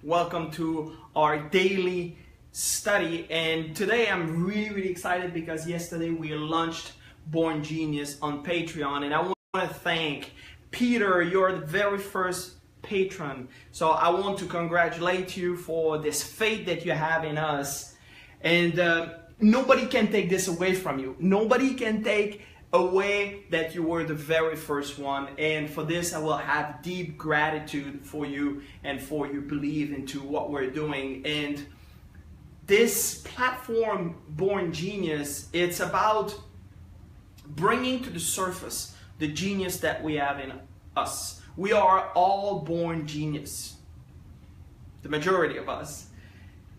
Welcome to our daily study, and today I'm really excited because yesterday we launched Born Genius on Patreon, and I want to thank Peter. You're the very first patron, so I want to congratulate you for this faith that you have in us, and nobody can take this away from you. Nobody can take away that you were the very first one, and for this I will have deep gratitude for you and for you believe into what we're doing. And this platform, Born Genius, it's about bringing to the surface the genius that we have in us. We are all born genius, the majority of us.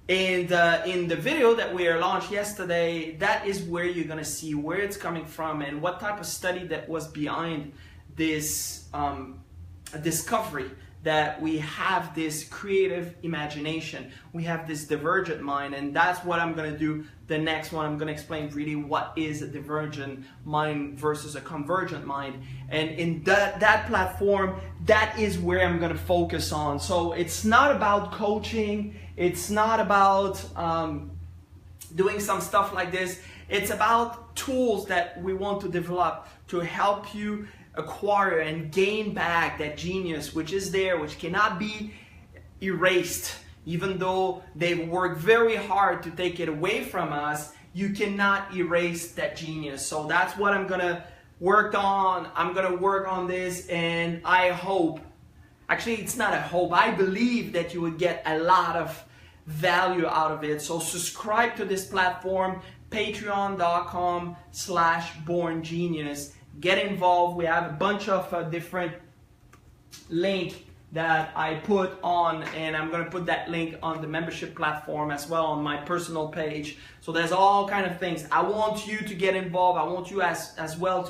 And in the video that we launched yesterday, that is where you're going to see where it's coming from and what type of study that was behind this discovery that we have this creative imagination, we have this divergent mind, and that's what I'm going to do. The next one, I'm going to explain really what is a divergent mind versus a convergent mind. And in that platform, that is where I'm going to focus on. So it's not about coaching. It's not about doing some stuff like this. It's about tools that we want to develop to help you acquire and gain back that genius which is there, which cannot be erased. Even though they've worked very hard to take it away from us, you cannot erase that genius. So that's what I'm gonna work on. I'm gonna work on this, and I hope, actually it's not a hope, I believe that you would get a lot of value out of it. So subscribe to this platform, patreon.com/borngenius. Get involved. We have a bunch of different links that I put on, and I'm going to put that link on the membership platform as well on my personal page. So there's all kind of things. I want you to get involved. I want you as well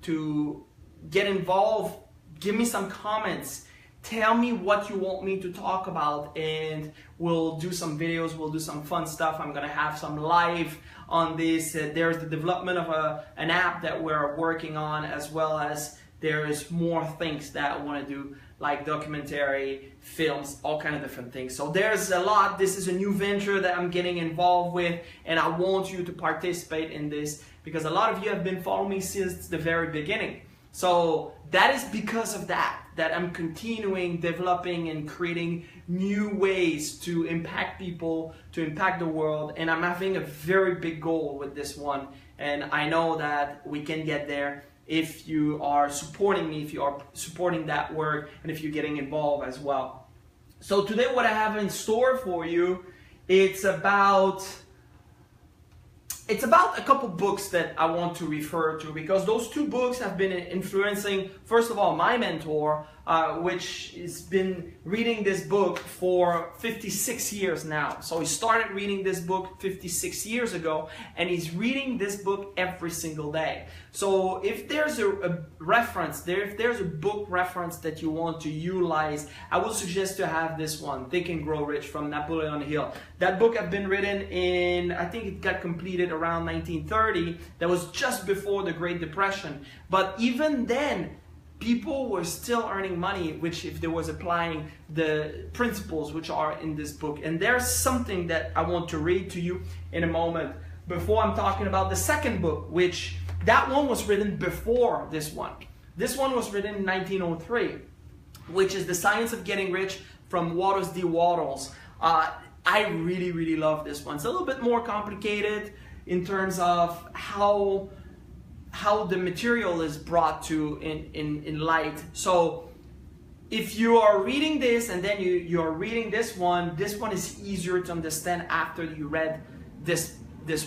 to get involved. Give me some comments. Tell me what you want me to talk about, and we'll do some videos, we'll do some fun stuff. I'm gonna have some live on this. There's the development of an app that we're working on, as well as there is more things that I want to do, like documentary, films, all kind of different things. So there's a lot. This is a new venture that I'm getting involved with, and I want you to participate in this because a lot of you have been following me since the very beginning. So that is because of that I'm continuing developing and creating new ways to impact people, to impact the world, and I'm having a very big goal with this one, and I know that we can get there if you are supporting me, if you are supporting that work, and if you're getting involved as well. So today what I have in store for you, it's about a couple books that I want to refer to, because those two books have been influencing, first of all, my mentor, which has been reading this book for 56 years now. So he started reading this book 56 years ago, and he's reading this book every single day. So if there's a reference, if there's a book reference that you want to utilize, I would suggest to have this one, Think and Grow Rich from Napoleon Hill. That book had been written in, I think it got completed around 1930. That was just before the Great Depression. But even then, people were still earning money, which if they was applying the principles which are in this book. And there's something that I want to read to you in a moment before I'm talking about the second book, which that one was written before this one. This one was written in 1903, which is The Science of Getting Rich from Wallace D. Wattles. I really love this one. It's a little bit more complicated in terms of how the material is brought to in light. So if you are reading this and then you're reading this one is easier to understand after you read this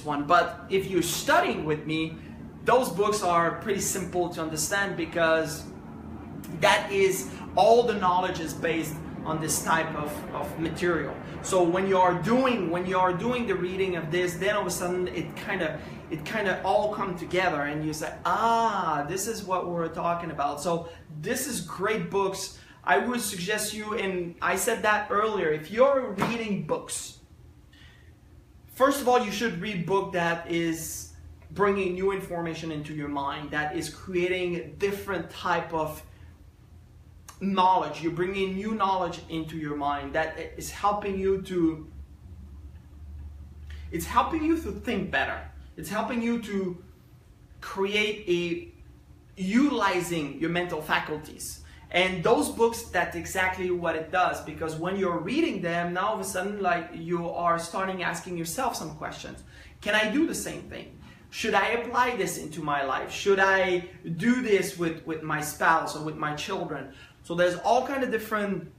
one. But if you're studying with me, those books are pretty simple to understand, because that is all the knowledge is based on this type of material. So when you are doing the reading of this, then all of a sudden it kind of all come together, and you say, ah, this is what we're talking about. So this is great books. I would suggest you, and I said that earlier, if you're reading books, first of all, you should read book that is bringing new information into your mind, that is creating different type of knowledge. You're bringing new knowledge into your mind that is helping you to, it's helping you to think better. It's helping you to create utilizing your mental faculties. And those books, that's exactly what it does, because when you're reading them, now all of a sudden, like, you are starting asking yourself some questions. Can I do the same thing? Should I apply this into my life? Should I do this with my spouse or with my children? So there's all kind of different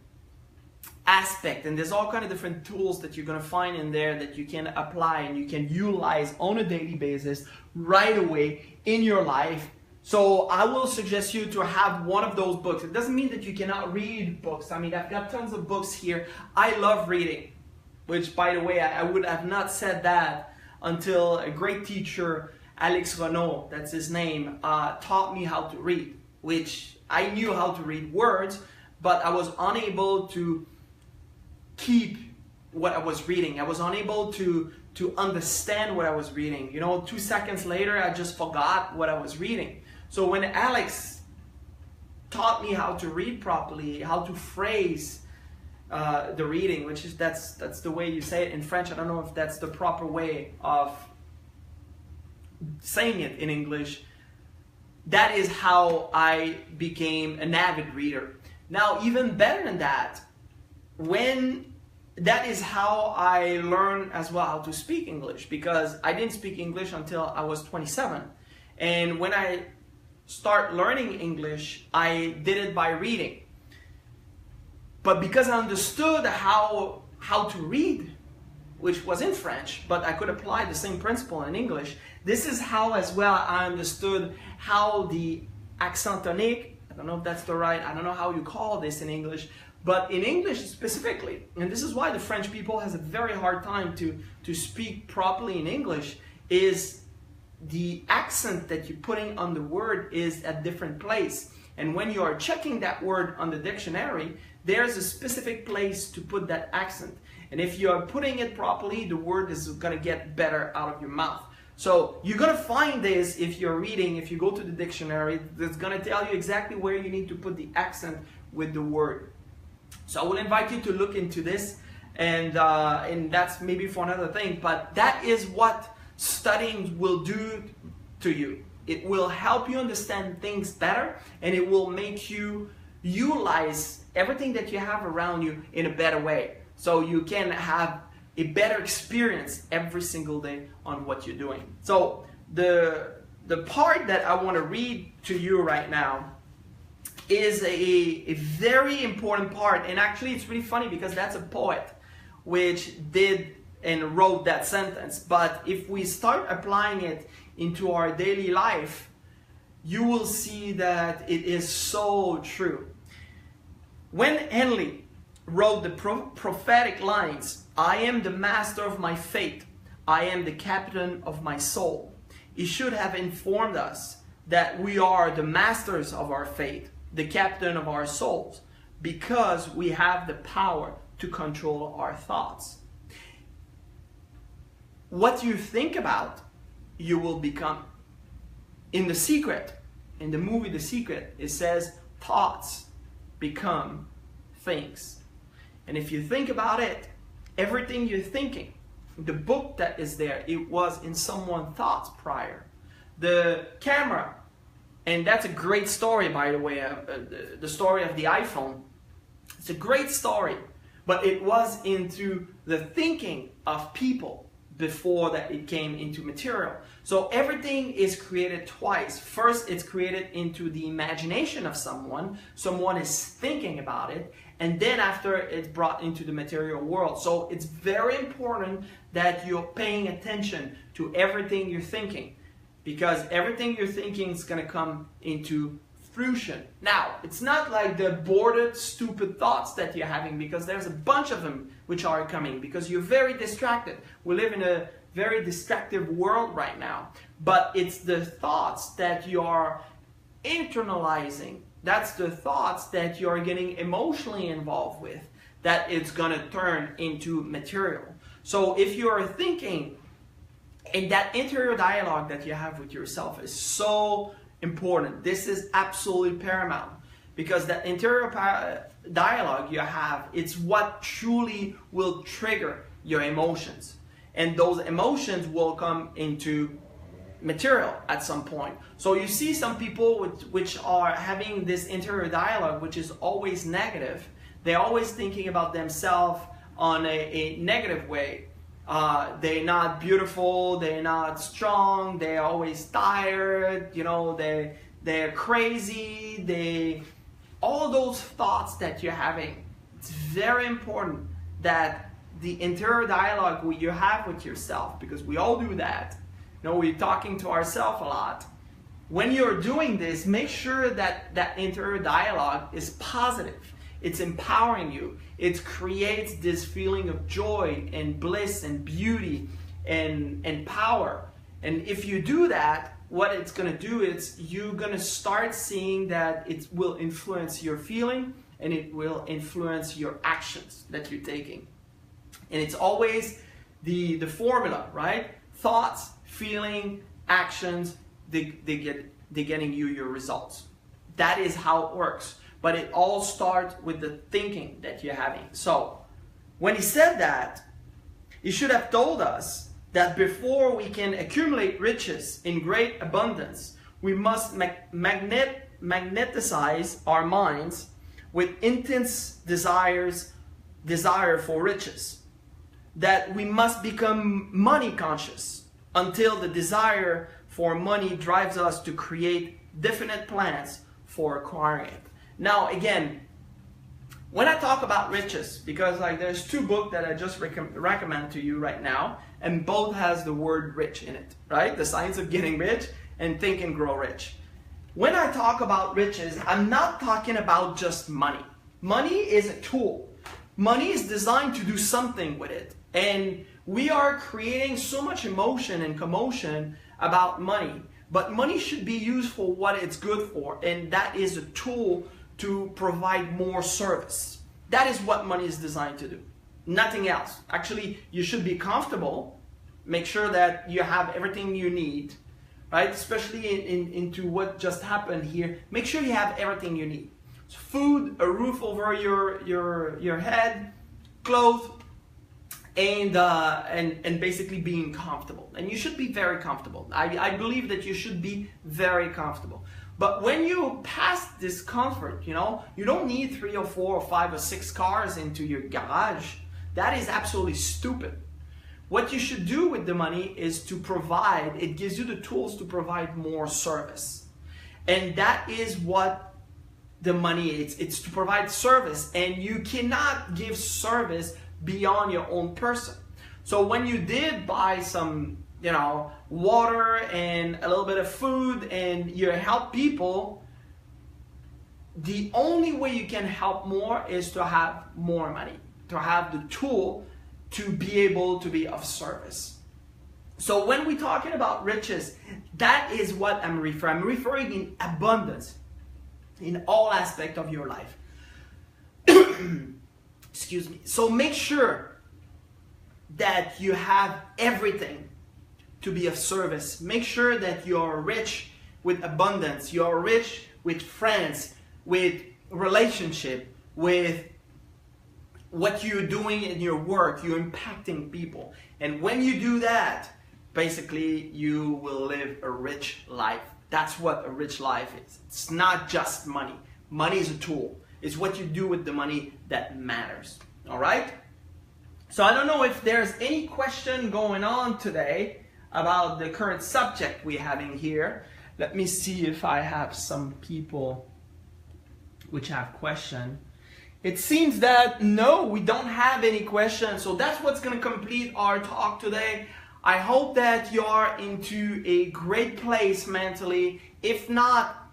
aspects, and there's all kind of different tools that you're going to find in there that you can apply and you can utilize on a daily basis right away in your life. So I will suggest you to have one of those books. It doesn't mean that you cannot read books. I mean, I've got tons of books here. I love reading, which, by the way, I would have not said that until a great teacher, Alex Renaud, that's his name, taught me how to read, which I knew how to read words, but I was unable to keep what I was reading. I was unable to understand what I was reading. You know, 2 seconds later, I just forgot what I was reading. So when Alex taught me how to read properly, how to phrase the reading, which is that's the way you say it in French. I don't know if that's the proper way of saying it in English. That is how I became an avid reader. Now, even better than that, that is how I learned as well how to speak English, because I didn't speak English until I was 27. And when I start learning English, I did it by reading. But because I understood how to read, which was in French, but I could apply the same principle in English, this is how as well I understood how the accent tonique, I don't know if that's the right, I don't know how you call this in English, but in English specifically, and this is why the French people has a very hard time to speak properly in English, is the accent that you're putting on the word is at different place. And when you are checking that word on the dictionary, there's a specific place to put that accent. And if you are putting it properly, the word is going to get better out of your mouth. So you're going to find this if you're reading, if you go to the dictionary, it's going to tell you exactly where you need to put the accent with the word. So I will invite you to look into this, and that's maybe for another thing, but that is what studying will do to you. It will help you understand things better, and it will make you utilize everything that you have around you in a better way. So you can have a better experience every single day on what you're doing. So the part that I want to read to you right now is a very important part, and actually it's really funny because that's a poet which did and wrote that sentence. But if we start applying it into our daily life, you will see that it is so true. When Henley wrote the prophetic lines, "I am the master of my fate, I am the captain of my soul," he should have informed us that we are the masters of our fate, the captain of our souls, because we have the power to control our thoughts. What you think about, you will become. In The Secret, in the movie The Secret, it says thoughts become things. And if you think about it, everything you're thinking, the book that is there, it was in someone's thoughts prior. The camera, and that's a great story, by the way, the story of the iPhone. It's a great story, but it was into the thinking of people before that it came into material. So everything is created twice. First, it's created into the imagination of someone. Someone is thinking about it, and then after it's brought into the material world. So it's very important that you're paying attention to everything you're thinking, because everything you're thinking is going to come into fruition. Now, it's not like the bored, stupid thoughts that you're having, because there's a bunch of them which are coming, because you're very distracted. We live in a very distractive world right now, but it's the thoughts that you are internalizing. That's the thoughts that you're getting emotionally involved with, that it's going to turn into material. So if you're thinking, and that interior dialogue that you have with yourself is so important. This is absolutely paramount. because that interior dialogue you have, it's what truly will trigger your emotions. And those emotions will come into material at some point. So you see some people which are having this interior dialogue which is always negative. They're always thinking about themselves on a negative way. They're not beautiful, they're not strong, they're always tired, you know, they're crazy, all those thoughts that you're having. It's very important that the interior dialogue you have with yourself, because we all do that. You know, we're talking to ourselves a lot. When you're doing this, make sure that that interior dialogue is positive. It's empowering you. It creates this feeling of joy and bliss and beauty and power. And if you do that, what it's going to do is you're going to start seeing that it will influence your feeling and it will influence your actions that you're taking. And it's always the formula, right? Thoughts, feeling, actions, they're getting you your results. That is how it works. But it all starts with the thinking that you're having. So when he said that, he should have told us that before we can accumulate riches in great abundance, we must magnetize our minds with intense desire for riches. That we must become money conscious until the desire for money drives us to create definite plans for acquiring it. Now again, when I talk about riches, because like there's two books that I just recommend to you right now, and both has the word rich in it, right? The Science of Getting Rich and Think and Grow Rich. When I talk about riches, I'm not talking about just money. Money is a tool. Money is designed to do something with it. And we are creating so much emotion and commotion about money. But money should be used for what it's good for, and that is a tool to provide more service. That is what money is designed to do. Nothing else. Actually, you should be comfortable. Make sure that you have everything you need, right? Especially into what just happened here. Make sure you have everything you need. So food, a roof over your head, clothes, and basically being comfortable. And you should be very comfortable. I believe that you should be very comfortable. But when you pass this comfort, you know, you don't need 3 or 4 or 5 or 6 cars into your garage. That is absolutely stupid. What you should do with the money is to provide, it gives you the tools to provide more service. And that is what the money is. It's to provide service, and you cannot give service beyond your own person. So when you did buy some, you know, water and a little bit of food and you help people, the only way you can help more is to have more money, to have the tool to be able to be of service. So when we're talking about riches, that is what I'm referring. I'm referring in abundance in all aspects of your life. Excuse me. So make sure that you have everything to be of service. Make sure that you're rich with abundance. You're rich with friends, with relationship, with what you're doing in your work. You're impacting people. And when you do that, basically you will live a rich life. That's what a rich life is. It's not just money. Money is a tool. It's what you do with the money that matters. All right? So I don't know if there's any question going on today about the current subject we're having here. Let me see if I have some people which have question. It seems that no, we don't have any questions. So that's what's going to complete our talk today. I hope that you are into a great place mentally. If not,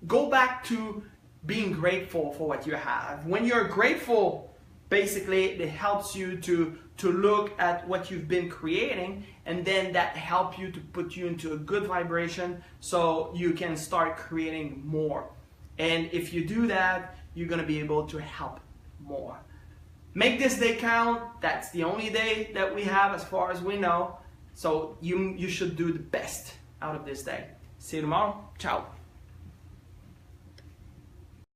go back to being grateful for what you have. When you're grateful, basically it helps you to look at what you've been creating, and then that helps you to put you into a good vibration so you can start creating more. And if you do that, you're going to be able to help more. Make this day count. That's the only day that we have as far as we know. So you should do the best out of this day. See you tomorrow. Ciao.